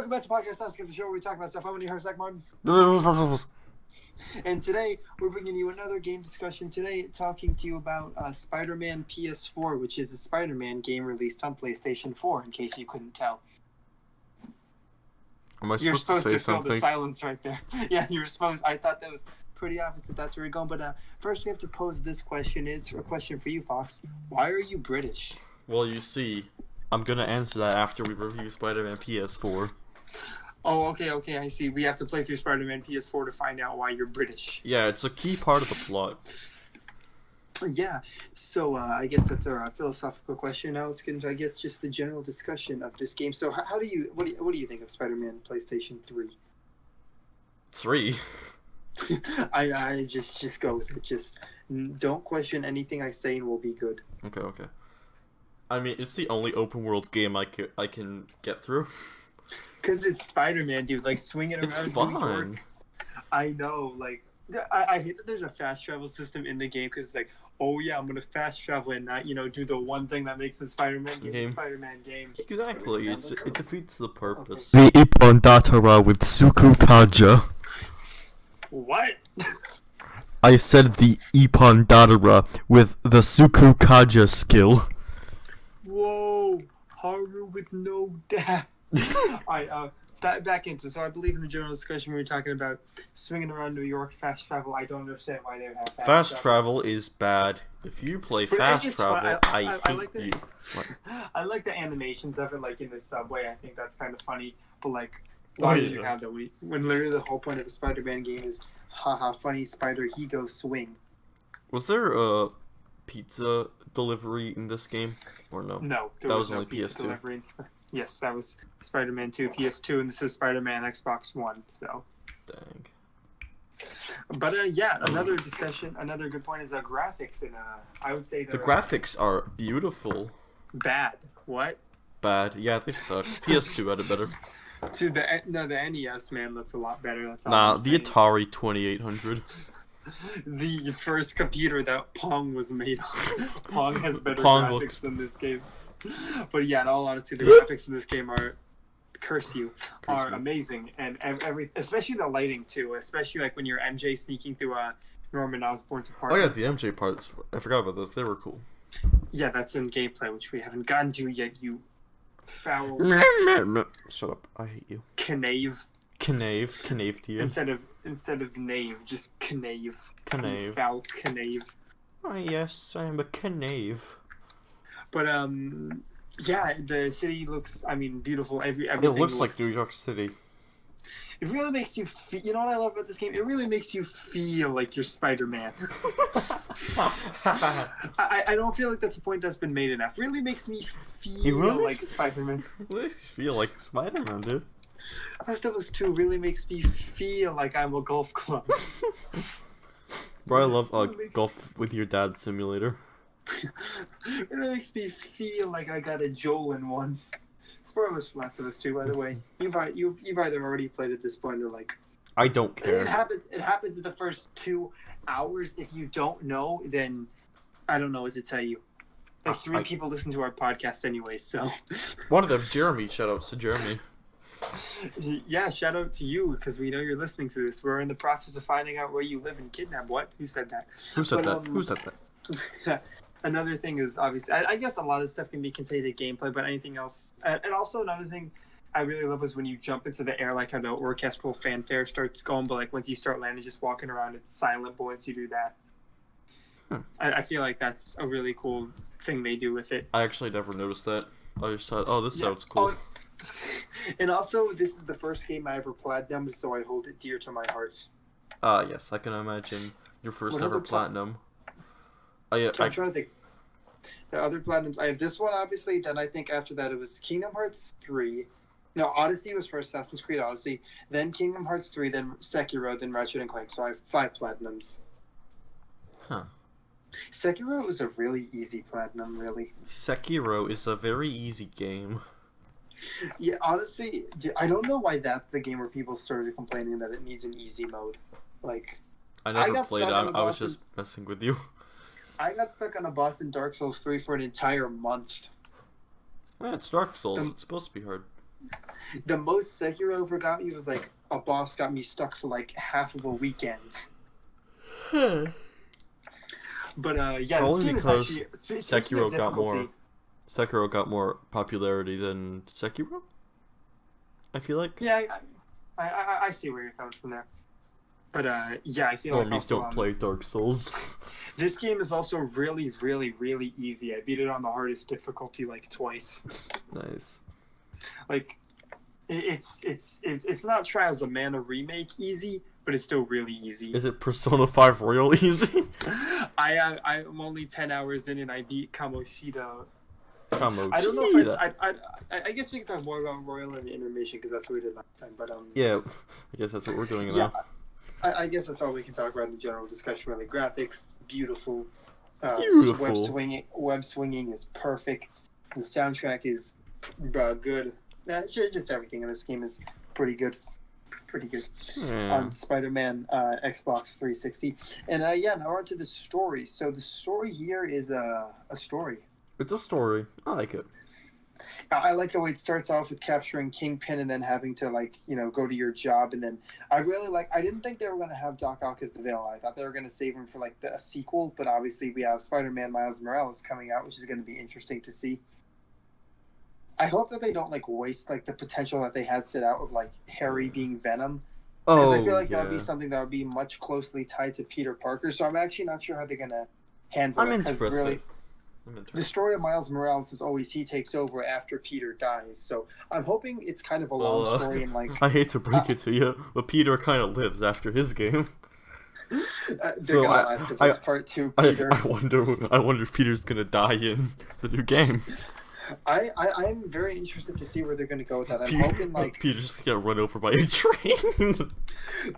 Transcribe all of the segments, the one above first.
Welcome back to Podcast Soundscape, the show where we talk about stuff. I'm your host, Zach Martin. And today, we're bringing you another game discussion. Today, talking to you about Spider-Man PS4, which is a Spider-Man game released on PlayStation 4, in case you couldn't tell. Am I You're supposed to to say fill the something? silence right there. Yeah, you were supposed. I thought that was pretty obvious that that's where we're going. But first, we have to pose this question. It's a question for you, Fox. Why are you British? Well, you see, I'm gonna answer that after we review Spider-Man PS4. Oh, okay, I see. We have to play through Spider-Man PS4 to find out why you're British. Yeah, it's a key part of the plot. Yeah, so I guess that's our philosophical question. Now let's get into, I guess, just the general discussion of this game. So, what do you think of Spider-Man PlayStation 3? 3? I just go with it. Just don't question anything I say, and we'll be good. Okay. I mean, it's the only open world game I can get through. Cause it's Spider-Man, dude. Like swinging around. It's New York. fun. I know. Like, I hate that there's a fast travel system in the game because it's like, oh yeah, I'm gonna fast travel and not, do the one thing that makes the Spider-Man game a Spider-Man game. Exactly. It defeats the purpose. Okay. The Ippon Datara with Suku Kaja. What? I said the Ippon Datara with the Suku Kaja skill. Whoa, Haru with no dad. Alright, back into, so I believe in the general discussion we were talking about swinging around New York, fast travel. I don't understand why they would have Fast travel is bad. If you play fast travel, I hate you. I like the animations of it, like in the subway. I think that's kind of funny. But like, why would you have that when literally the whole point of a Spider-Man game is, haha, funny spider, he goes swing. Was there a pizza delivery in this game, or no? No, that was only PS2. Yes, that was Spider-Man 2 PS2, and this is Spider-Man Xbox One. So. Dang. But yeah, another good point is graphics, and I would say the graphics are beautiful. Bad. What? Bad. Yeah, they suck. PS2 had it better. Dude, the NES, man, looks a lot better. That's all nah, the Atari 2800. The first computer that Pong was made on. Pong has better graphics than this game. But yeah, in all honesty, the graphics in this game are amazing, and especially the lighting too. Especially like when you're MJ sneaking through Norman Osborn's apartment. Oh yeah, the MJ parts. I forgot about those. They were cool. Yeah, that's in gameplay, which we haven't gotten to yet. You foul. Shut up! I hate you. Knave to you. Instead of knave, just knave. Knave. Foul knave. Oh yes, I am a knave. But yeah, the city looks, beautiful. Everything it looks like New York City. It really makes you feel. You know what I love about this game? It really makes you feel like you're Spider-Man. I don't feel like that's a point that's been made enough. It really makes me feel like Spider-Man. It makes you feel like Spider-Man, dude. Last of Us 2 really makes me feel like I'm a golf club. Bro, I love golf with your dad simulator. It makes me feel like I got a Joel in one. Spoilers for Last of Us 2, by the way. You've either already played at this point or like. I don't care. It happens in the first 2 hours. If you don't know, then I don't know what to tell you. Like 3 people listen to our podcast anyway, so. One of them's Jeremy. Shout out to Jeremy. Yeah, shout out to you because we know you're listening to this. We're in the process of finding out where you live and kidnap. What? Who said that? Who said that? Another thing is obviously, I guess a lot of stuff can be contained in gameplay, but anything else, and also another thing I really love is when you jump into the air, like how the orchestral fanfare starts going, but like once you start landing, just walking around, it's silent. But once you do that, I feel like that's a really cool thing they do with it. I actually never noticed that. I just thought, oh, this sounds cool. And also, this is the first game I ever platinumed, so I hold it dear to my heart. Yes, I can imagine your first ever platinum. I'm trying to think. The other platinums, I have this one, obviously. Then I think after that it was Kingdom Hearts 3. No, Odyssey was for Assassin's Creed Odyssey. Then Kingdom Hearts 3, then Sekiro, then Ratchet and Clank. So I have 5 platinums. Huh. Sekiro was a really easy platinum, really. Sekiro is a very easy game. Yeah, honestly, I don't know why that's the game where people started complaining that it needs an easy mode. Like, I never played it. I was just messing with you. I got stuck on a boss in Dark Souls 3 for an entire month. Yeah, it's Dark Souls. It's supposed to be hard. The most Sekiro ever got me was like a boss got me stuck for like half of a weekend. But yeah, this Probably game is because actually Sekiro got more popularity than Sekiro. I feel like. Yeah, I see where you're coming from there. But yeah, I feel like Normies don't play Dark Souls. This game is also really, really, really easy. I beat it on the hardest difficulty like twice. Nice. Like, it's not Trials of Mana remake easy, but it's still really easy. Is it Persona 5 Royal easy? I'm only 10 hours in and I beat Kamoshida. Kamoshida. I don't know if I guess we can talk more about Royal in the intermission because that's what we did last time. But yeah, I guess that's what we're doing yeah, now. I guess that's all we can talk about in the general discussion. Really, graphics beautiful. Web swinging is perfect. The soundtrack is good. Just everything in this game is pretty good. On Spider-Man Xbox 360. And yeah, now on to the story. So the story here is a story. It's a story. I like it. I like the way it starts off with capturing Kingpin and then having to, like, you know, go to your job. And then I didn't think they were going to have Doc Ock as the villain. I thought they were going to save him for, like, a sequel. But obviously we have Spider-Man Miles Morales coming out, which is going to be interesting to see. I hope that they don't, like, waste, like, the potential that they had set out of, like, Harry being Venom. Because I feel like that would be something that would be much closely tied to Peter Parker. So I'm actually not sure how they're going to handle it. Because really, the story of Miles Morales is always he takes over after Peter dies. So I'm hoping it's kind of a long story and, like... I hate to break it to you, but Peter kind of lives after his game. They're gonna Last of Us Part 2, Peter. I wonder if Peter's going to die in the new game. I'm very interested to see where they're going to go with that. I'm hoping, like... Peter's going to get run over by a train.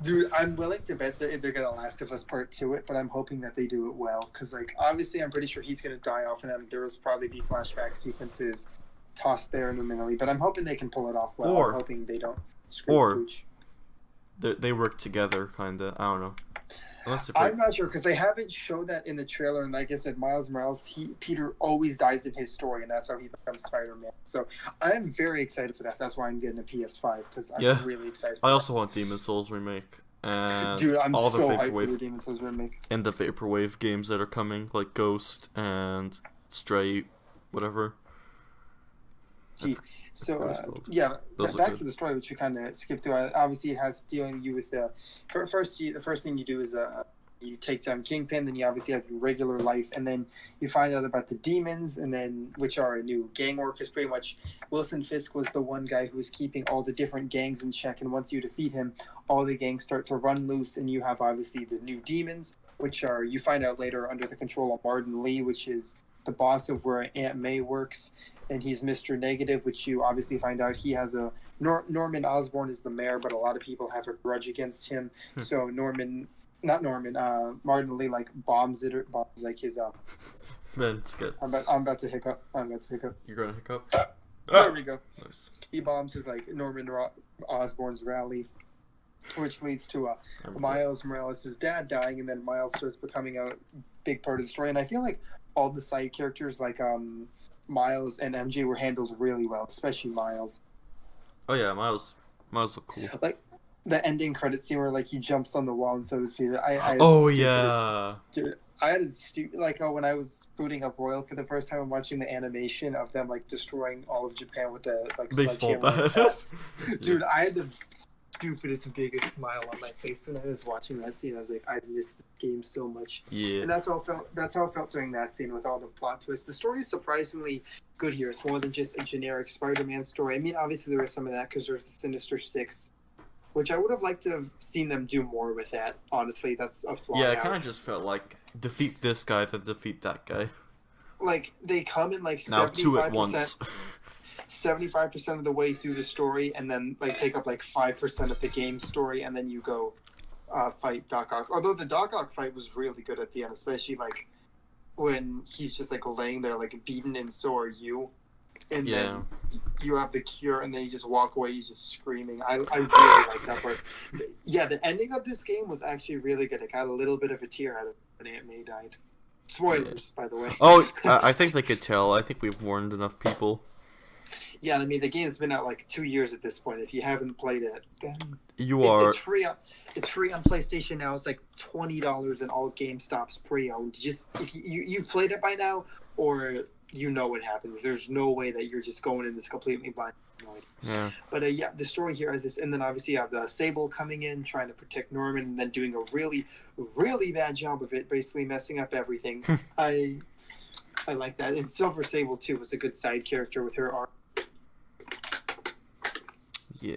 Dude, I'm willing to bet they're going to Last of Us Part 2 it, but I'm hoping that they do it well. Because, like, obviously I'm pretty sure he's going to die off, and then there will probably be flashback sequences tossed there nominally. But I'm hoping they can pull it off well. I'm hoping they don't screw the pooch. They work together, kind of. I don't know. I'm not sure because they haven't shown that in the trailer, and like I said, Miles Morales, Peter always dies in his story, and that's how he becomes Spider-Man. So I'm very excited for that. That's why I'm getting a PS5 because I'm really excited. I also want Demon Souls remake, and dude, I'm all so the hyped for the Demon Souls remake and the Vaporwave games that are coming, like Ghost and Stray, whatever. So back to the story, which we kind of skipped through. Obviously, it has dealing you with the first thing you do is you take down Kingpin, then you obviously have your regular life, and then you find out about the demons, and then which are a new gang war. Because pretty much Wilson Fisk was the one guy who was keeping all the different gangs in check, and once you defeat him, all the gangs start to run loose, and you have obviously the new demons, which are you find out later under the control of Martin Lee, which is the boss of where Aunt May works. And he's Mr. Negative, which you obviously find out he has a... Norman Osborn is the mayor, but a lot of people have a grudge against him. So Martin Lee, like, bombs like his... Man, it's good. I'm about to hiccup. You're going to hiccup? There we go. Nice. He bombs his, like, Norman Osborn's rally, which leads to Miles Morales' dad dying, and then Miles starts becoming a big part of the story. And I feel like all the side characters, like... Miles and MJ were handled really well, especially Miles. Oh yeah, Miles look cool. Like the ending credit scene where like he jumps on the wall and so does Peter. Dude, I had when I was booting up Royal for the first time and watching the animation of them like destroying all of Japan with the like baseball bat. Dude, I had the stupidest biggest smile on my face when I was watching that scene. I was like, I missed this game so much. Yeah. And that's how it felt during that scene with all the plot twists. The story is surprisingly good here. It's more than just a generic Spider-Man story. I mean, obviously there is some of that because there's the Sinister Six, which I would have liked to have seen them do more with that. Honestly, that's a flaw. Yeah, it kind of just felt like defeat this guy, then defeat that guy. Like they come in like 75% of the way through the story, and then like take up like 5% of the game story, and then you go fight Doc Ock. Although the Doc Ock fight was really good at the end, especially like when he's just like laying there like beaten and so are you, and then you have the cure, and then you just walk away. He's just screaming. I really like that part. Yeah, the ending of this game was actually really good. It got a little bit of a tear out of when Aunt May died. Spoilers, by the way. Oh, I think they could tell. I think we've warned enough people. Yeah, I mean the game's been out like 2 years at this point. If you haven't played it, then You are. it's free. It's free on PlayStation now. It's like $20 in all GameStops pre-owned. Just if you played it by now, or you know what happens. There's no way that you're just going in this completely blind. No idea. Yeah. But yeah, the story here is this, and then obviously you have the Sable coming in, trying to protect Norman, and then doing a really, really bad job of it, basically messing up everything. I like that. And Silver Sable too was a good side character with her arc. Yeah.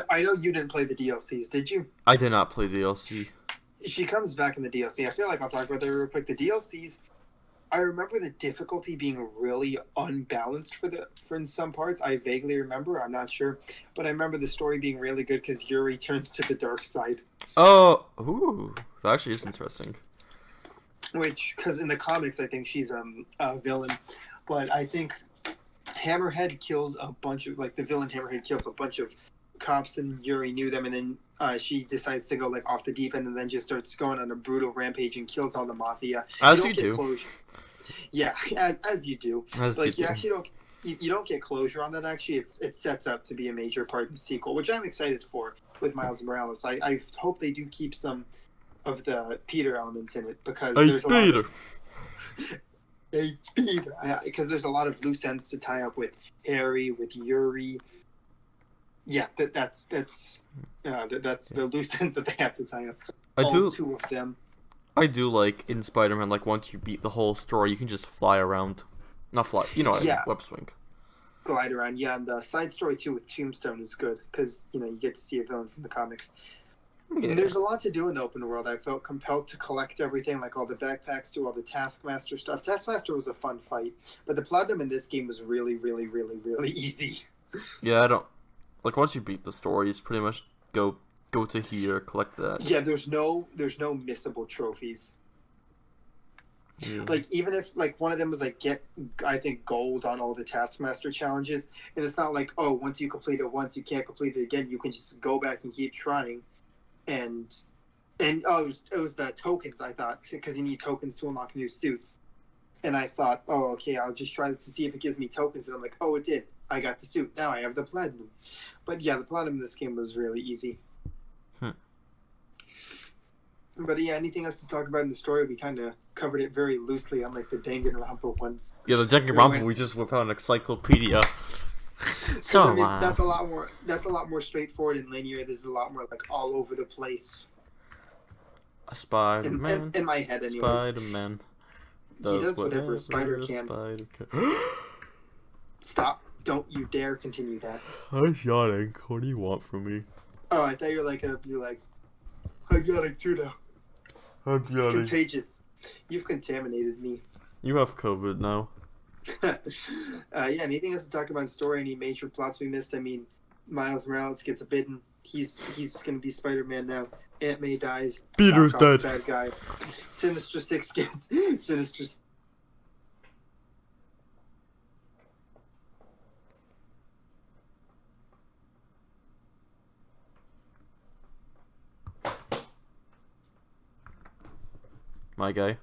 I know you didn't play the DLCs, did you? I did not play DLC. She comes back in the DLC. I feel like I'll talk about that real quick. The DLCs, I remember the difficulty being really unbalanced for in some parts. I vaguely remember. I'm not sure, but I remember the story being really good because Yuri turns to the dark side. Oh, ooh, that actually is interesting. Which, because in the comics, I think she's a villain, but I think Hammerhead kills a bunch of, like, the villain Hammerhead kills a bunch of cops, and Yuri knew them, and then she decides to go, like, off the deep end, and then just starts going on a brutal rampage and kills all the mafia. As you do. Closure. Yeah, as you do. You actually don't. You don't get closure on that. Actually, it sets up to be a major part in the sequel, which I'm excited for with Miles Morales. I hope they do keep some of the Peter elements in it because there's a lot of because there's a lot of loose ends to tie up with Harry, with Yuri. Yeah, that's the loose ends that they have to tie up. Two of them. I do like in Spider-Man, like once you beat the whole story, you can just fly around. Not fly, you know, web swing. Glide around, yeah. And the side story too with Tombstone is good because you get to see a villain from the comics. Yeah. And there's a lot to do in the open world. I felt compelled to collect everything, like all the backpacks, do all the Taskmaster stuff. Taskmaster was a fun fight, but the platinum in this game was really, really, really, really easy. Yeah, I don't like once you beat the story, it's pretty much go to here, collect that. Yeah, there's no missable trophies. Yeah. Like even if like one of them was like get I think gold on all the Taskmaster challenges, and it's not like once you complete it once you can't complete it again. You can just go back and keep trying. And it was the tokens, I thought, because you need tokens to unlock new suits. And I thought, okay, I'll just try this to see if it gives me tokens. And I'm like, it did. I got the suit. Now I have the platinum. But yeah, the platinum in this game was really easy. But yeah, anything else to talk about in the story? We kind of covered it very loosely, unlike the Danganronpa ones. Yeah, the Danganronpa, we just whipped out an encyclopedia. So that's a lot more straightforward and linear. This is a lot more like all over the place. A Spider-Man. In my head, anyways. Spider-Man. He does whatever a spider can. Stop! Don't you dare continue that. I'm yawning. What do you want from me? Oh, I thought you were like gonna be like, I'm yawning too now. I'm yawning. It's contagious. You've contaminated me. You have COVID now. Yeah, anything else to talk about in the story? Any major plots we missed? I mean, Miles Morales gets bitten. He's gonna be Spider-Man now. Aunt May dies. Peter's dead. Bad guy. Sinister Six gets Sinister. My guy.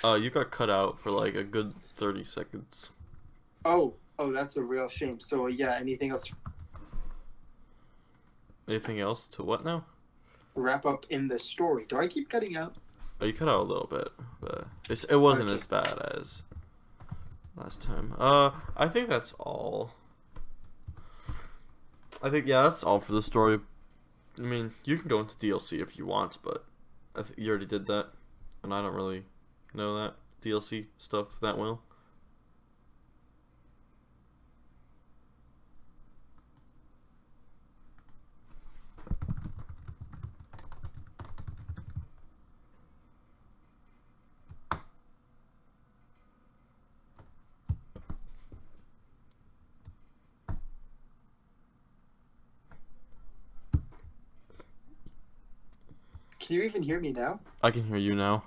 You got cut out for like a good 30 seconds. Oh, that's a real shame. So yeah, anything else? Anything else to what now? Wrap up in the story. Do I keep cutting out? Oh, you cut out a little bit, but it wasn't as bad as last time. I think that's all. I think that's all for the story. I mean, you can go into DLC if you want, but I think you already did that. And I don't really know that DLC stuff that well. Can you even hear me now? I can hear you now.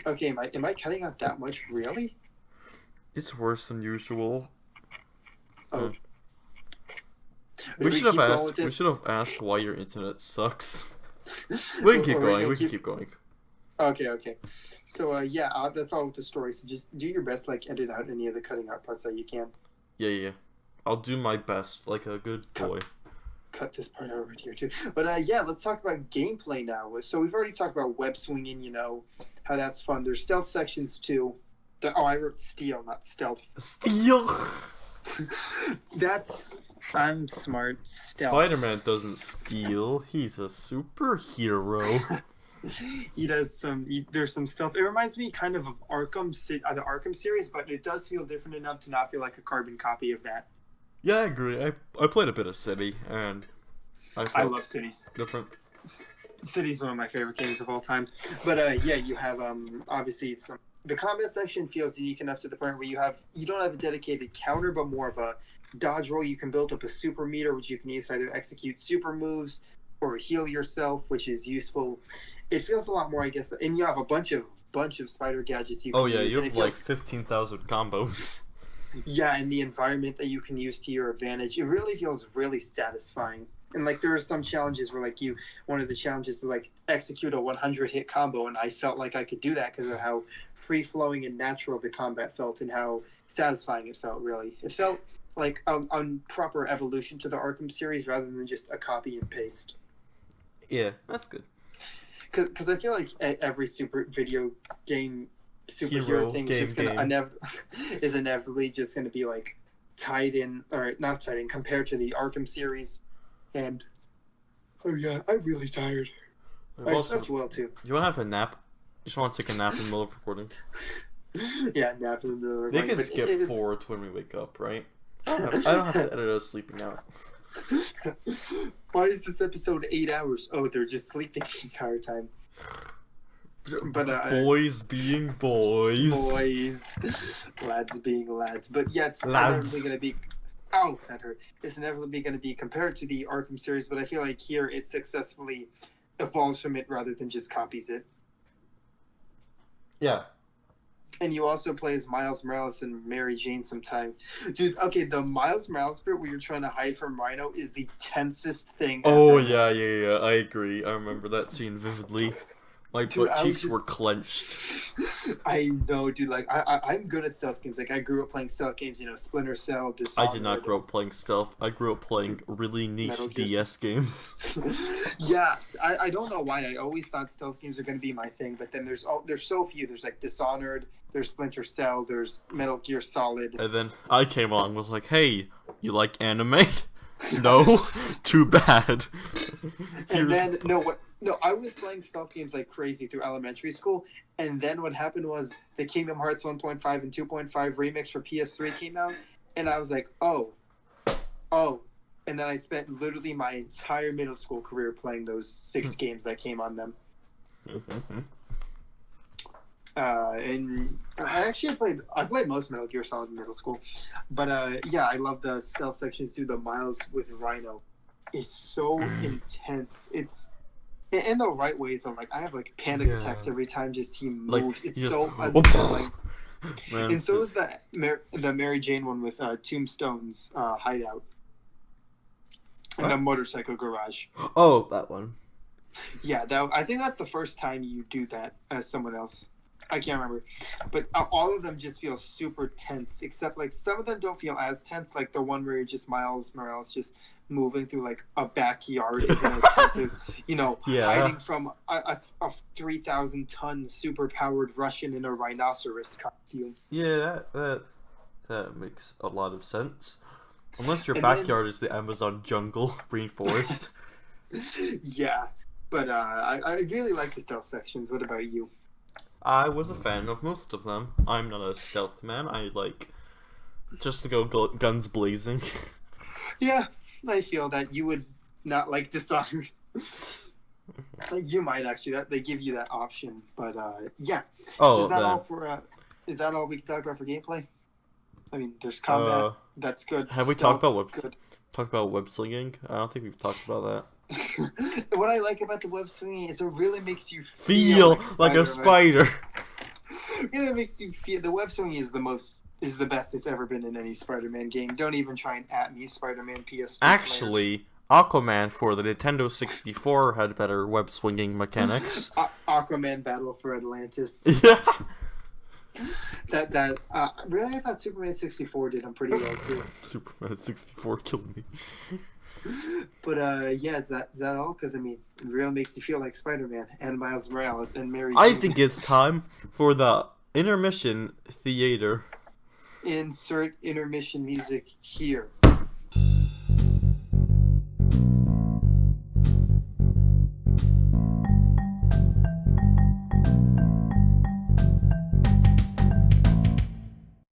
Okay, am I cutting out that much? Really? It's worse than usual. Oh. We should have asked why your internet sucks. We can keep Or going. gonna We can keep going. Okay. So that's all with the story. So just do your best, like edit out any of the cutting out parts that you can. Yeah. I'll do my best, like a good boy. Cut this part over here too. But yeah, let's talk about gameplay now. So we've already talked about web swinging. You know how that's fun. There's stealth sections too. I wrote steal, not stealth. Steal. I'm smart. Stealth. Spider-Man doesn't steal. He's a superhero. He does there's some stealth. It reminds me kind of the Arkham series, but it does feel different enough to not feel like a carbon copy of that. Yeah, I agree. I played a bit of City, and I love Cities. Different. Cities one of my favorite games of all time. But yeah, you have obviously the combat section feels unique enough to the point where you don't have a dedicated counter, but more of a dodge roll. You can build up a super meter, which you can use to either execute super moves or heal yourself, which is useful. It feels a lot more, I guess, and you have a bunch of spider gadgets you can use. Oh yeah, you have like 15,000 combos. Yeah, and the environment that you can use to your advantage. It really feels really satisfying. And like there are some challenges where like one of the challenges is like execute a 100 hit combo, and I felt like I could do that because of how free flowing and natural the combat felt and how satisfying it felt. Really, it felt like a proper evolution to the Arkham series rather than just a copy and paste. Yeah, that's good. Because I feel like every super video game superhero thing is just gonna is inevitably just gonna be like tied in, or not tied in, compared to the Arkham series. And oh yeah, I'm really tired. I slept well too. You want to have a nap? You just want to take a nap in the middle of recording? Yeah, nap in the middle of recording. They can skip forward to when we wake up, right? I don't have to edit us sleeping out. Why is this episode 8 hours? Oh, they're just sleeping the entire time. But boys being boys. Lads being lads. But yeah, it's inevitably going to be. Oh, that hurt. It's inevitably going to be compared to the Arkham series, but I feel like here it successfully evolves from it rather than just copies it. Yeah. And you also play as Miles Morales and Mary Jane sometime. Dude, okay, the Miles Morales bit where you're trying to hide from Rhino is the tensest thing ever. Yeah, I agree. I remember that scene vividly. My butt cheeks were clenched. I know, dude. Like, I'm good at stealth games. Like, I grew up playing stealth games, Splinter Cell, Dishonored. I did not grow up playing stealth. I grew up playing really niche DS games. Yeah, I don't know why. I always thought stealth games are going to be my thing, but then there's so few. There's, like, Dishonored, there's Splinter Cell, there's Metal Gear Solid. And then I came along and was like, hey, you like anime? No? Too bad. And then, No, I was playing stealth games like crazy through elementary school, and then what happened was the Kingdom Hearts 1.5 and 2.5 remix for PS3 came out, and I was like, oh, and then I spent literally my entire middle school career playing those 6 games that came on them. And I played most Metal Gear Solid in middle school, but yeah, I love the stealth sections too. The Miles with Rhino, it's so intense. It's in the right ways though. Like I have like panic attacks every time he moves. It's so unsettling. And so is the Mary Jane one with Tombstone's hideout and the motorcycle garage. Oh, that one. Yeah, I think that's the first time you do that as someone else. I can't remember, but all of them just feel super tense. Except like some of them don't feel as tense. Like the one where you're just Miles Morales just moving through like a backyard isn't as tense as hiding from a 3,000-ton super-powered Russian in a rhinoceros costume. Yeah, that makes a lot of sense. Unless your backyard is the Amazon jungle rainforest. Yeah, but I really like the stealth sections. What about you? I was a fan of most of them. I'm not a stealth man. I like just to go guns blazing. Yeah, I feel that you would not like Dishonored. You might actually. They give you that option, but yeah. Oh, so is that all for? Is that all we can talk about for gameplay? I mean, there's combat. That's good. Have we talked about web slinging? I don't think we've talked about that. What I like about the web swinging is it really makes you feel like a spider. It really makes you feel. The web swinging is the best it's ever been in any Spider-Man game. Don't even try and at me, Spider-Man PS4 Actually, Aquaman for the Nintendo 64 had better web swinging mechanics. Aquaman Battle for Atlantis. Yeah. Really, I thought Superman 64 did them pretty well too. Superman 64 killed me. But yeah, is that all? Because I mean, it really makes me feel like Spider-Man and Miles Morales and Mary I Jane. think it's time for the intermission theater. Insert intermission music here.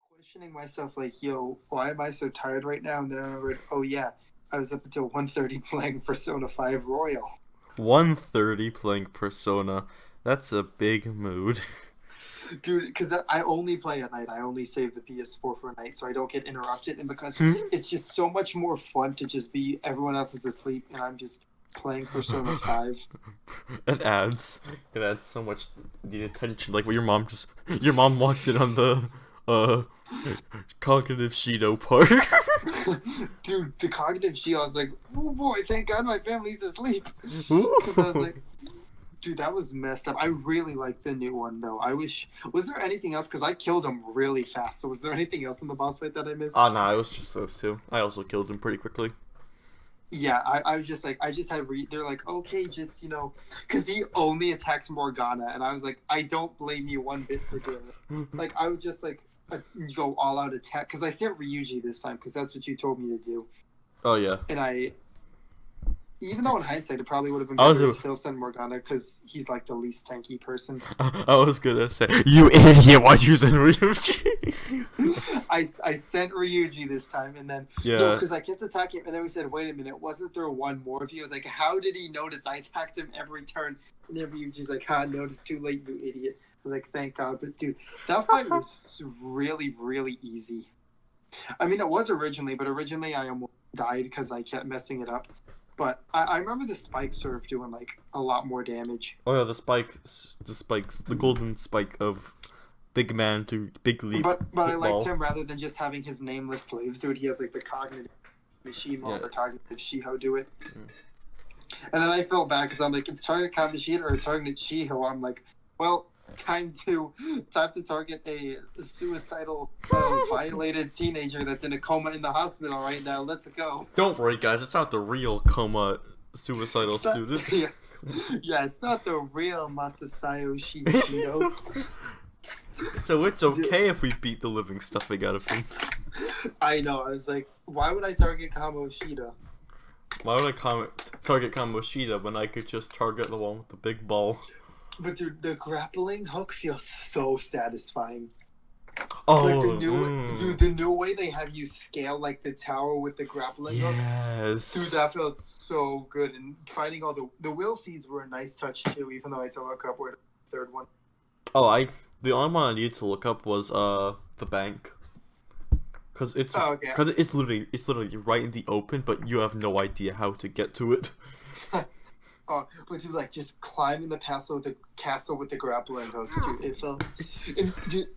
Questioning myself like, yo, why am I so tired right now? And then I remembered, oh yeah, I was up until 1:30 playing Persona 5 Royal. 1:30 playing Persona. That's a big mood. Dude, because I only play at night. I only save the PS4 for a night so I don't get interrupted. And because it's just so much more fun to just be everyone else is asleep and I'm just playing Persona 5. It adds so much the attention. Like when your mom walks in on the cognitive Shido part. Dude, the cognitive Shido, I was like, oh boy, thank God my family's asleep. Because I was like, dude, that was messed up. I really like the new one, though. Was there anything else? Because I killed him really fast. So was there anything else in the boss fight that I missed? No, it was just those two. I also killed him pretty quickly. Yeah, I was just like, they're like, okay, just, because he only attacks Morgana. And I was like, I don't blame you one bit for doing it. Like, I would just, like, go all out attack. Because I sent Ryuji this time, because that's what you told me to do. Oh, yeah. And even though in hindsight it probably would have been better to still send Morgana because he's like the least tanky person. I was gonna say, you idiot, why'd you send Ryuji? I sent Ryuji this time and then, no, because I kept attacking him and then we said, wait a minute, wasn't there one more of you? I was like, how did he notice? I attacked him every turn and then Ryuji's like, noticed too late, you idiot. I was like, thank God. But dude, that fight was really, really easy. I mean, it was originally, but originally I almost died because I kept messing it up. But I remember the spike serve doing like a lot more damage. Oh yeah, the spikes, the golden spike of big man to big leap. But I liked him rather than just having his nameless slaves do it. He has like the cognitive machine or the cognitive Shiho do it. Mm. And then I felt bad because I'm like, it's target Kamishita or target Shiho. I'm like, well, time to target a suicidal, violated teenager that's in a coma in the hospital right now. Let's go. Don't worry, guys. It's not the real coma suicidal student. Yeah, it's not the real Masasayo Shido. So it's okay if we beat the living stuffing out of him. I know. I was like, why would I target Kamoshida? Why would I target Kamoshida when I could just target the one with the big ball? But dude, the grappling hook feels so satisfying. Oh, like the new way they have you scale like the tower with the grappling hook. Yes. Dude, that felt so good. And finding all the will seeds were a nice touch too, even though I had to look up where the third one. Oh, the only one I needed to look up was the bank. Cause it's literally right in the open, but you have no idea how to get to it. But dude, like just climbing the castle with the grappling hook, dude,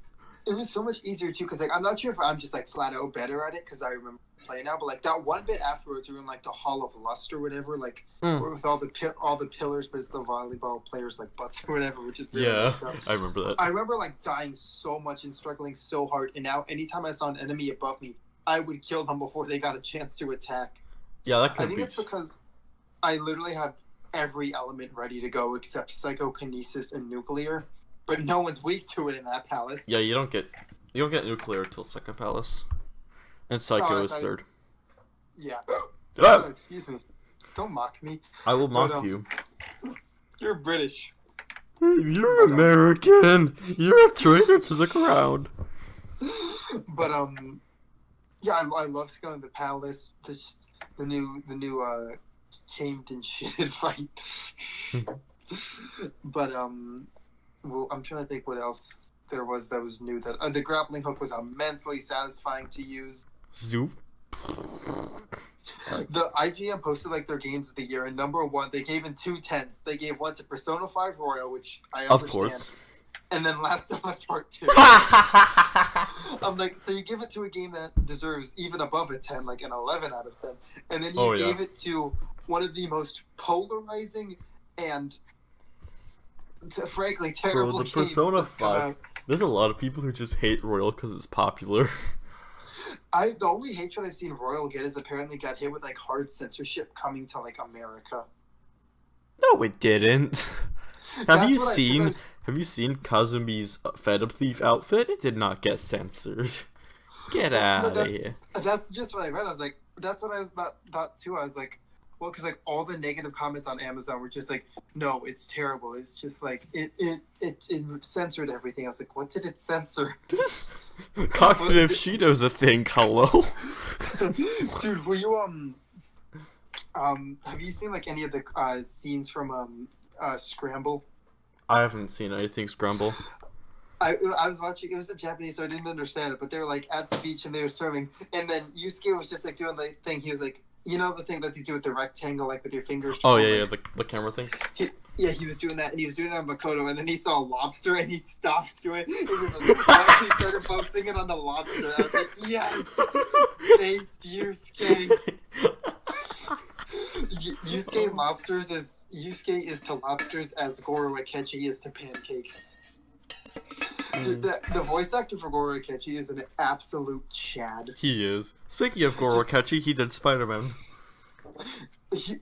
it was so much easier too. Cause like I'm not sure if I'm just like flat out better at it, cause I remember playing now. But like that one bit afterwards, we were in like the Hall of Lust or whatever, like with all the pillars, but it's the volleyball players like butts or whatever, which is really messed up. I remember that. I remember like dying so much and struggling so hard, and now anytime I saw an enemy above me, I would kill them before they got a chance to attack. Yeah, I think it's because I literally have every element ready to go except psychokinesis and nuclear, but no one's weak to it in that palace. Yeah, you don't get nuclear until second palace, and psycho is third. Yeah. Ah! Excuse me. Don't mock me. I will mock you. You're British. You're American. You're a traitor to the crown. But yeah, I love scaling the palace. The new tamed and shitted fight. But well, I'm trying to think what else there was that was new. That the grappling hook was immensely satisfying to use. Zoop. The IGN posted like their games of the year, and number one, they gave in 2 tenths. They gave one to Persona 5 Royal, which I understand. Of course. and then Last of Us Part 2. I'm like, so you give it to a game that deserves even above a 10, like an 11 out of 10, and then you gave it to one of the most polarizing and frankly terrible games. Persona 5. There's a lot of people who just hate Royal because it's popular. The only hatred I've seen Royal get is apparently got hit with like hard censorship coming to like America. No, it didn't. Have you seen Kazumi's Phantom Thief outfit? It did not get censored. Get out of here. That's just what I read. I was like, that's what I thought too. I was like, well, because like all the negative comments on Amazon were just like, no, it's terrible. It's just like it censored everything. I was like, what did it censor? Cognitive Shido's a thing. Hello, dude. Were you have you seen like any of the scenes from Scramble? I haven't seen anything Scramble. I was watching. It was in Japanese, so I didn't understand it. But they were like at the beach and they were swimming, and then Yusuke was just like doing the thing. He was like, you know, the thing that you do with the rectangle, like with your fingers. Oh yeah, the camera thing. He was doing that, and he was doing it on Makoto, and then he saw a lobster, and he stopped doing it. He started focusing it on the lobster. I was like, yes, based Yusuke. Yusuke is to lobsters as Goro Akechi is to pancakes. Dude, the voice actor for Goro Akechi is an absolute chad. He is. Speaking of Goro Akechi, he did Spider-Man. He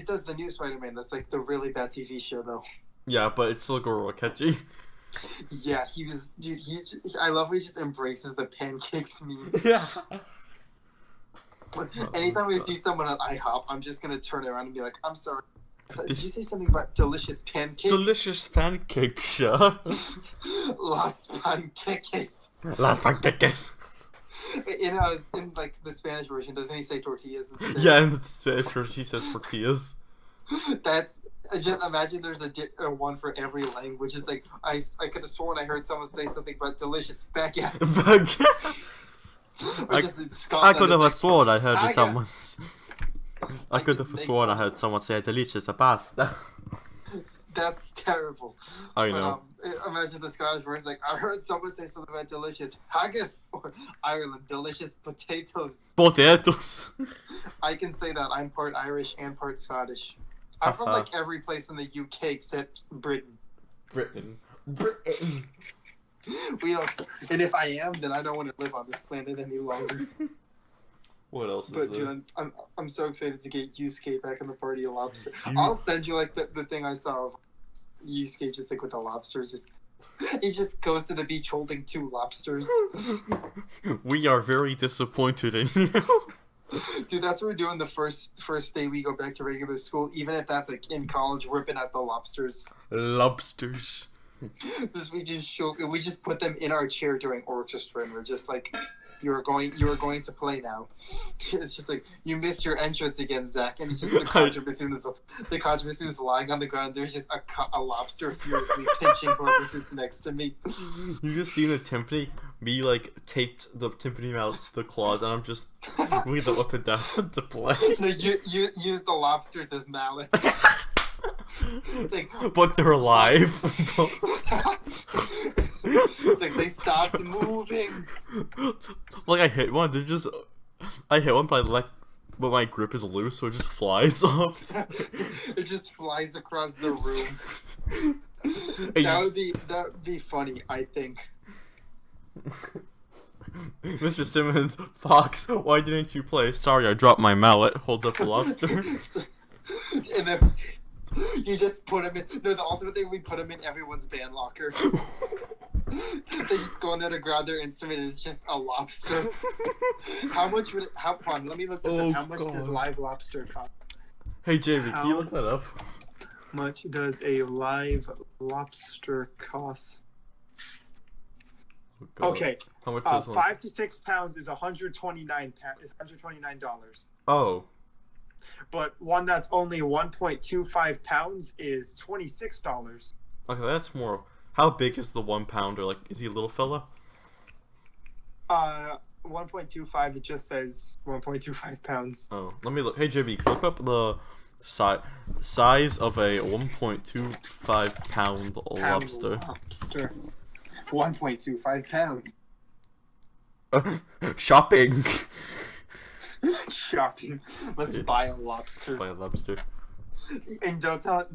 does the new Spider-Man. That's like the really bad TV show, though. Yeah, but it's still Goro Akechi. Yeah, he was. Dude, I love how he just embraces the pancakes meme. Yeah. Anytime we see someone at IHOP, I'm just gonna turn around and be like, "I'm sorry. Did you say something about delicious pancakes?" Delicious pancakes, yeah. Las panqueques. Las panqueques. In like the Spanish version, doesn't he say tortillas? Yeah, in the Spanish version, he says tortillas. That's just imagine there's a one for every language. It's like I could have sworn I heard someone say something about delicious baguettes. Baguette. I could have sworn I heard someone. I could have sworn I heard someone say delicious pasta. That's terrible. I know. Imagine the Scottish version like, I heard someone say something about delicious haggis, or Ireland, delicious potatoes. Potatoes. I can say that. I'm part Irish and part Scottish. I'm from like every place in the UK except Britain. Britain. We don't. And if I am, then I don't want to live on this planet any longer. What else is there? Dude, I'm so excited to get Yusuke back in the party of lobster. I'll send you like the thing I saw of Yusuke just like with the lobsters. He just goes to the beach holding 2 lobsters. We are very disappointed in you. Dude, that's what we're doing the first day we go back to regular school. Even if that's like in college, ripping out the lobsters. Lobsters. We just put them in our chair during orchestra, and we're just like, you are going to play now. It's just like, you missed your entrance again, Zach, and it's just the contra bassoon is lying on the ground. There's just a lobster furiously pinching whoever sits next to me. You just seen a timpani? Me like taped the timpani mouth to the claws, and I'm just moving them up and down to play. No, you use the lobsters as mallets. It's like, but they're alive. It's like they stopped moving. Like I hit one, but my grip is loose, so it just flies off. It just flies across the room. That would be funny, I think. Mr. Simmons, Fox, why didn't you play? Sorry, I dropped my mallet. Hold up the lobster. And then you just put him in. No, the ultimate thing, we put him in everyone's band locker. They just go in there to grab their instrument. It's just a lobster. How much would it? Let me look this up. How much does live lobster cost? Hey Jamie, can you look that up? How much does a live lobster cost? Okay. How much is 5 to 6 pounds is $129. Oh. But one that's only 1.25 pounds is $26. Okay, that's more. How big is the 1 pounder? Like, is he a little fella? 1.25. It just says 1.25 pounds. Oh, let me look. Hey, JB, look up the Size of a 1.25 pound lobster. 1.25 pounds. Shopping. Shopping. Let's buy a lobster. Buy a lobster. And don't tell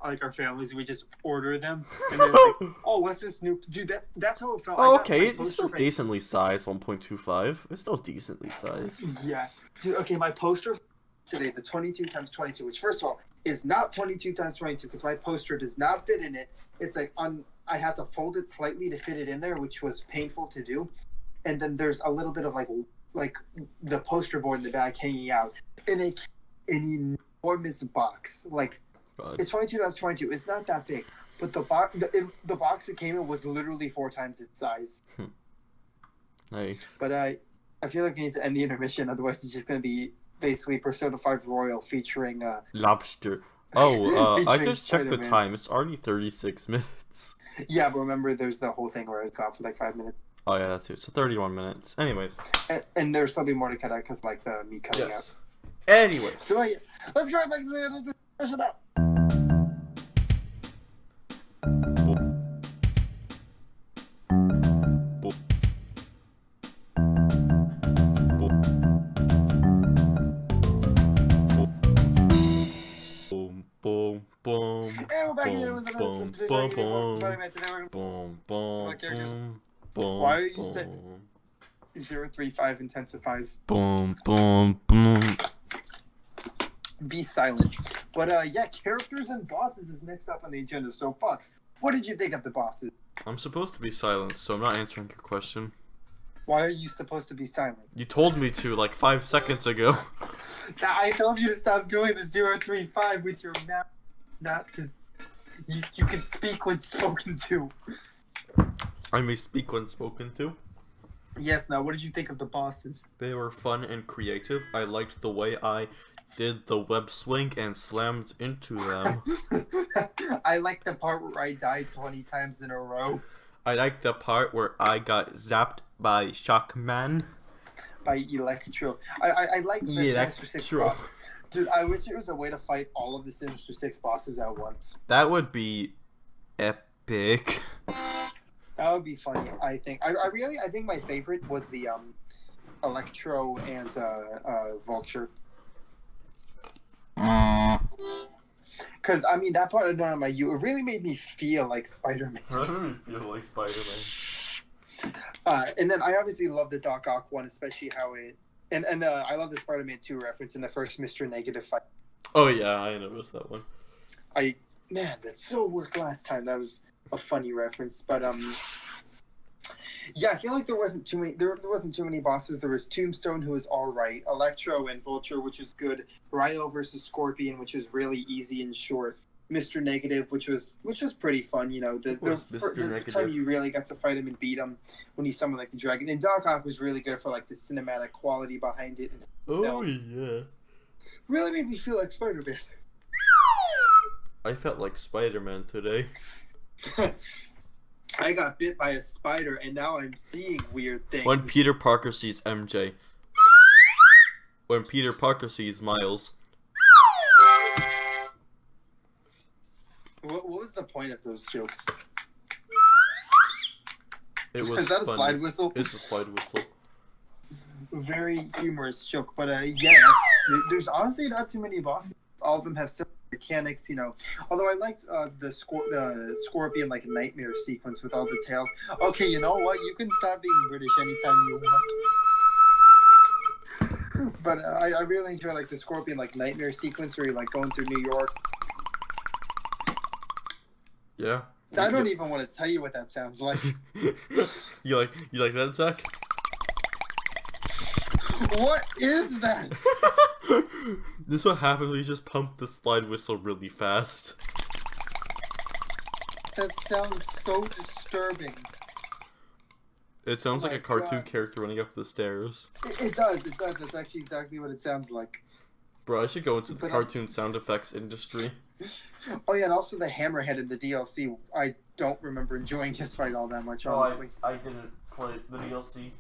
like our families. We just order them, and they're like, "Oh, what's this new?" Dude, that's how it felt. Oh, okay, it's still decently sized. 1.25. It's still decently sized. Yeah, dude. Okay, my poster today, the 22x22, which first of all is not 22x22 because my poster does not fit in it. It's like I had to fold it slightly to fit it in there, which was painful to do. And then there's a little bit of like the poster board in the back hanging out in an enormous box. Like God. It's 22x22. It's not that big, but the box it came in was literally 4 times its size. Nice. But I feel like we need to end the intermission, otherwise it's just gonna be basically Persona 5 Royal featuring lobster. Oh, I just checked the Spider-Man. time. It's already 36 minutes. Yeah, but remember, there's the whole thing where I was gone for like 5 minutes. Oh yeah, that too. So 31 minutes. Anyways. And there's probably more to cut out because like the me cutting Yes. Anyways. So let's go right back to the discussion now. Boom, boom, Hey, we're back here with boom, the boom, Spider-Man. Today we're boom, boom, characters. boom, Why are you boom, saying 035 intensifies? boom, boom, boom. Be silent. But yeah, characters and bosses is next up on the agenda. So Fox, what did you think of the bosses? I'm supposed to be silent, so I'm not answering your question. Why are you supposed to be silent? You told me to like 5 seconds ago. I told you to stop doing the 035 with your mouth. Not to. You can speak when spoken to. I may speak when spoken to. Yes. Now, what did you think of the bosses? They were fun and creative. I liked the way I did the web swing and slammed into them. I like the part where I died 20 times in a row. I liked the part where I got zapped by Shockman. By Electro. I like the Sinister 6 boss. Dude, I wish there was a way to fight all of the Sinister 6 bosses at once. That would be epic. That would be funny, I think. I think my favorite was the Electro and Vulture. Because, I mean, that part of None of My You, it really made me feel like Spider-Man. I really feel like Spider-Man. And then I obviously love the Doc Ock one, especially how it... And I love the Spider-Man 2 reference in the first Mr. Negative fight. Oh yeah, I noticed that one. Man, that so worked last time. That was a funny reference. But, yeah, I feel like there wasn't too many bosses. There was Tombstone, who was all right. Electro and Vulture, which was good. Rhino versus Scorpion, which was really easy and short. Mr. Negative, which was pretty fun. You know, the time you really got to fight him and beat him when he summoned like the dragon. And Doc Ock was really good for like the cinematic quality behind it. Oh yeah. Really made me feel like Spider-Man. I felt like Spider-Man today. I got bit by a spider, and now I'm seeing weird things. When Peter Parker sees MJ. When Peter Parker sees Miles. What was the point of those jokes? It was Is that a funny. slide whistle? It's a slide whistle. Very humorous joke, but yeah, there's honestly not too many bosses. All of them have similar mechanics, you know. Although I liked the Scorpion like nightmare sequence with all the tails. Okay, you know what? You can stop being British anytime you want. But I really enjoy like the Scorpion like nightmare sequence where you're like going through New York. Yeah. I don't even want to tell you what that sounds like. You like that, Zach? What is that? This is what happens when you just pump the slide whistle really fast. That sounds so disturbing. It sounds like a cartoon God. character running up the stairs. It does. That's actually exactly what it sounds like. Bro, I should go into the cartoon sound effects industry. Oh yeah, and also the Hammerhead in the DLC. I don't remember enjoying his fight all that much, honestly. I didn't play the DLC.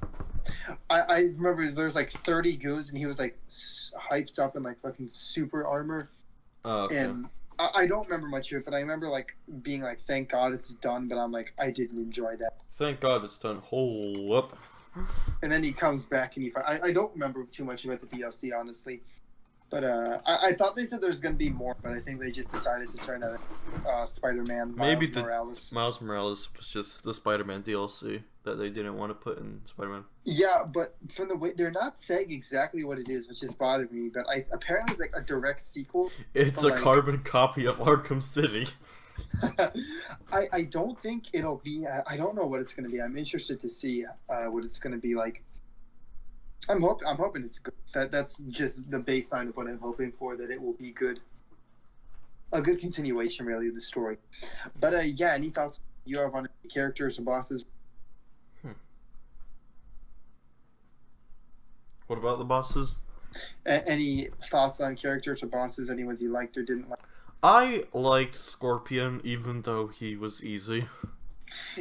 I remember there's like 30 goons, and he was like hyped up in like fucking super armor. Oh, okay. And I don't remember much of it, but I remember like being like, "Thank God it's done," but I'm like, I didn't enjoy that. Thank God it's done. Hold up. And then he comes back and I don't remember too much about the DLC, honestly. But I thought they said there's going to be more, but I think they just decided to turn that Spider-Man Miles Morales was just the Spider-Man DLC that they didn't want to put in Spider-Man. Yeah, but from the way they're not saying exactly what it is, which is bothering me. But apparently it's like a direct sequel. It's a carbon copy of Arkham City. I don't think it'll be. I don't know what it's going to be. I'm interested to see what it's going to be like. I'm hoping it's good. That's just the baseline of what I'm hoping for. That it will be good. A good continuation, really, of the story. But yeah, any thoughts you have on the characters or bosses? What about the bosses? Any thoughts on characters or bosses? Any ones you liked or didn't like? I liked Scorpion, even though he was easy.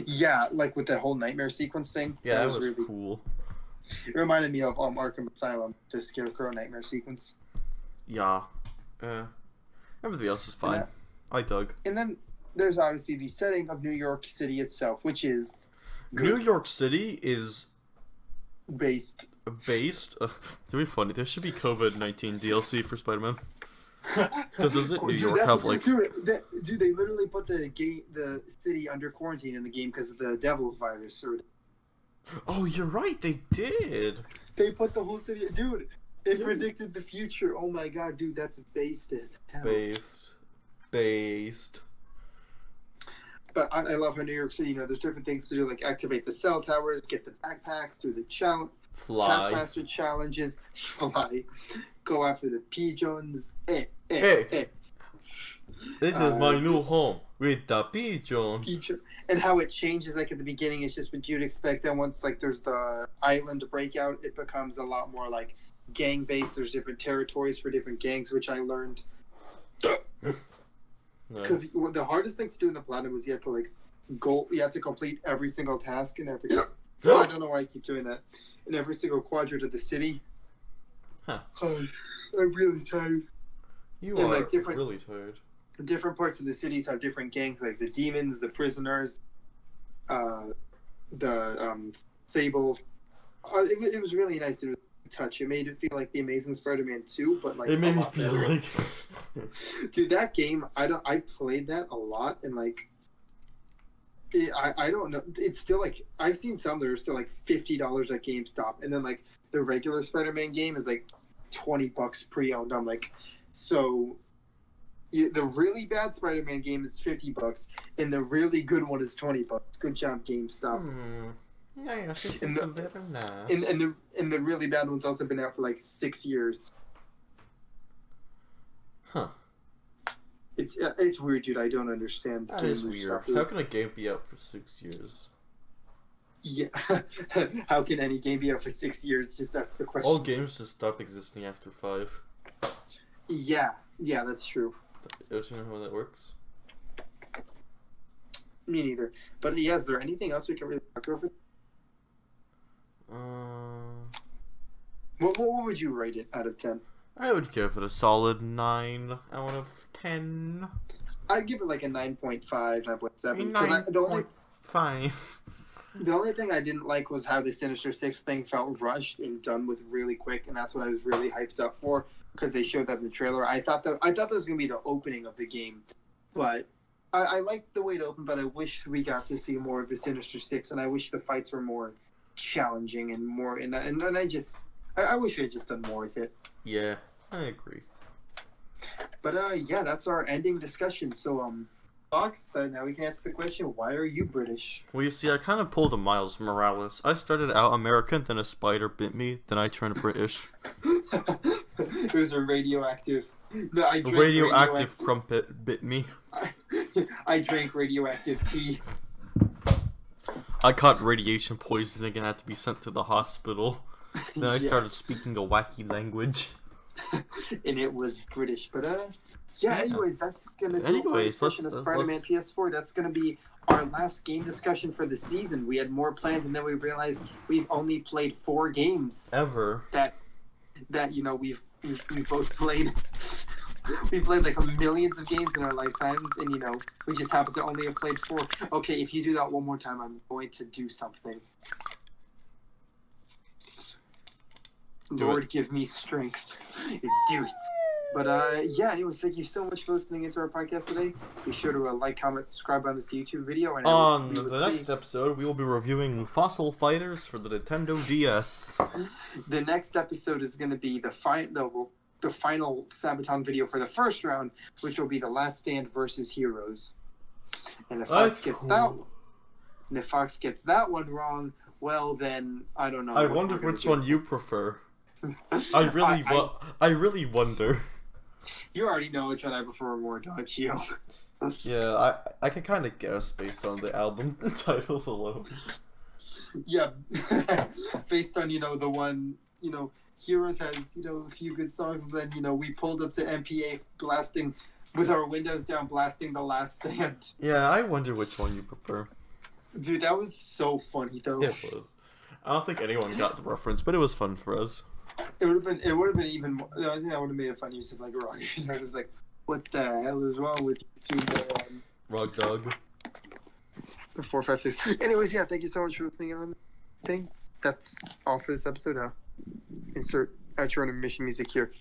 Yeah, like with that whole nightmare sequence thing. Yeah, that was really cool. It reminded me of Arkham Asylum, the Scarecrow nightmare sequence. Yeah. Everything else is fine. I dug. And then there's obviously the setting of New York City itself, which is good. New York City is based. It'd be funny. There should be COVID-19 DLC for Spider-Man. Because doesn't New York have like? Dude, they literally put the city under quarantine in the game because of the devil virus. Oh, you're right. They did. They put the whole city. Dude, it predicted the future. Oh my god, dude, that's based as hell. Based. But I love how New York City, there's different things to do, like activate the cell towers, get the backpacks, do the fly. Taskmaster challenges, fly, go after the pigeons. Hey. This is my new home with the pigeon. And how it changes, like at the beginning, it's just what you'd expect. Then once like there's the island breakout, it becomes a lot more like gang based. There's different territories for different gangs, which I learned. Because the hardest thing to do in the platinum was you have to complete every single task in every. I don't know why I keep doing that. In every single quadrant of the city. Huh. I'm really tired. You are really tired. Different parts of the cities have different gangs, like the demons, the prisoners, the Sable. It was really nice to touch. It made it feel like the Amazing Spider-Man 2, but like it made me feel better. Like dude, that game I played that a lot, and like I don't know, it's still like I've seen some that are still like $50 at GameStop, and then like the regular Spider-Man game is like $20 pre-owned. I'm like, so the really bad Spider-Man game is $50, and the really good one is $20. Good job, GameStop. Yeah, and the really bad one's also been out for like 6 years. Huh. It's weird, dude. I don't understand. That is weird. How can a game be out for 6 years? Yeah. How can any game be out for 6 years? Just that's the question. All games just stop existing after 5. Yeah, that's true. Don't you know how that works? Me neither. But yeah, is there anything else we can really talk over? What would you rate it out of 10? I would give it a solid 9 out of 10. I'd give it like a 9.5, 9.7. 9.5. The only thing I didn't like was how the Sinister Six thing felt rushed and done with really quick, and that's what I was really hyped up for because they showed that in the trailer. I thought that was going to be the opening of the game, but I liked the way it opened. But I wish we got to see more of the Sinister Six, and I wish the fights were more challenging and more. And I wish I had just done more with it. Yeah, I agree. But yeah, that's our ending discussion. So Fox, now we can answer the question: why are you British? Well, you see, I kind of pulled a Miles Morales. I started out American, then a spider bit me, then I turned British. It was a radioactive. No, I drank radioactive crumpet bit me. I drank radioactive tea. I caught radiation poisoning and had to be sent to the hospital. Then I started speaking a wacky language. And it was British, but yeah. Anyways, that's gonna do it for a discussion of Spider-Man PS4. That's gonna be our last game discussion for the season. We had more plans, and then we realized we've only played 4 games ever. That we've both played. We played like millions of games in our lifetimes, and you know, we just happen to only have played 4. Okay, if you do that one more time, I'm going to do something. Lord, give me strength. Do it. But yeah, anyways, thank you so much for listening into our podcast today. Be sure to like, comment, subscribe on this YouTube video. And on the next episode, we will be reviewing Fossil Fighters for the Nintendo DS. The next episode is going to be the final Sabaton video for the first round, which will be the Last Stand versus Heroes. And if Fox gets that one wrong, well then I don't know. I wonder which one you prefer. I really wonder. You already know which one I prefer more, don't you? Yeah, I can kind of guess based on the album titles alone. Yeah, based on, you know, the one, you know, Heroes has, you know, a few good songs, and then, you know, we pulled up to MPA blasting, with our windows down, blasting The Last Stand. Yeah, I wonder which one you prefer. Dude, that was so funny, though. It was. I don't think anyone got the reference, but it was fun for us. It would have been even more. I think that would have made it funny if like Rocky Nerd was like, "What the hell is wrong with you two morons?" Rock Dog. The 4, 5, 6. Anyways, yeah, thank you so much for listening on the thing. That's all for this episode. Insert outro intermission music here.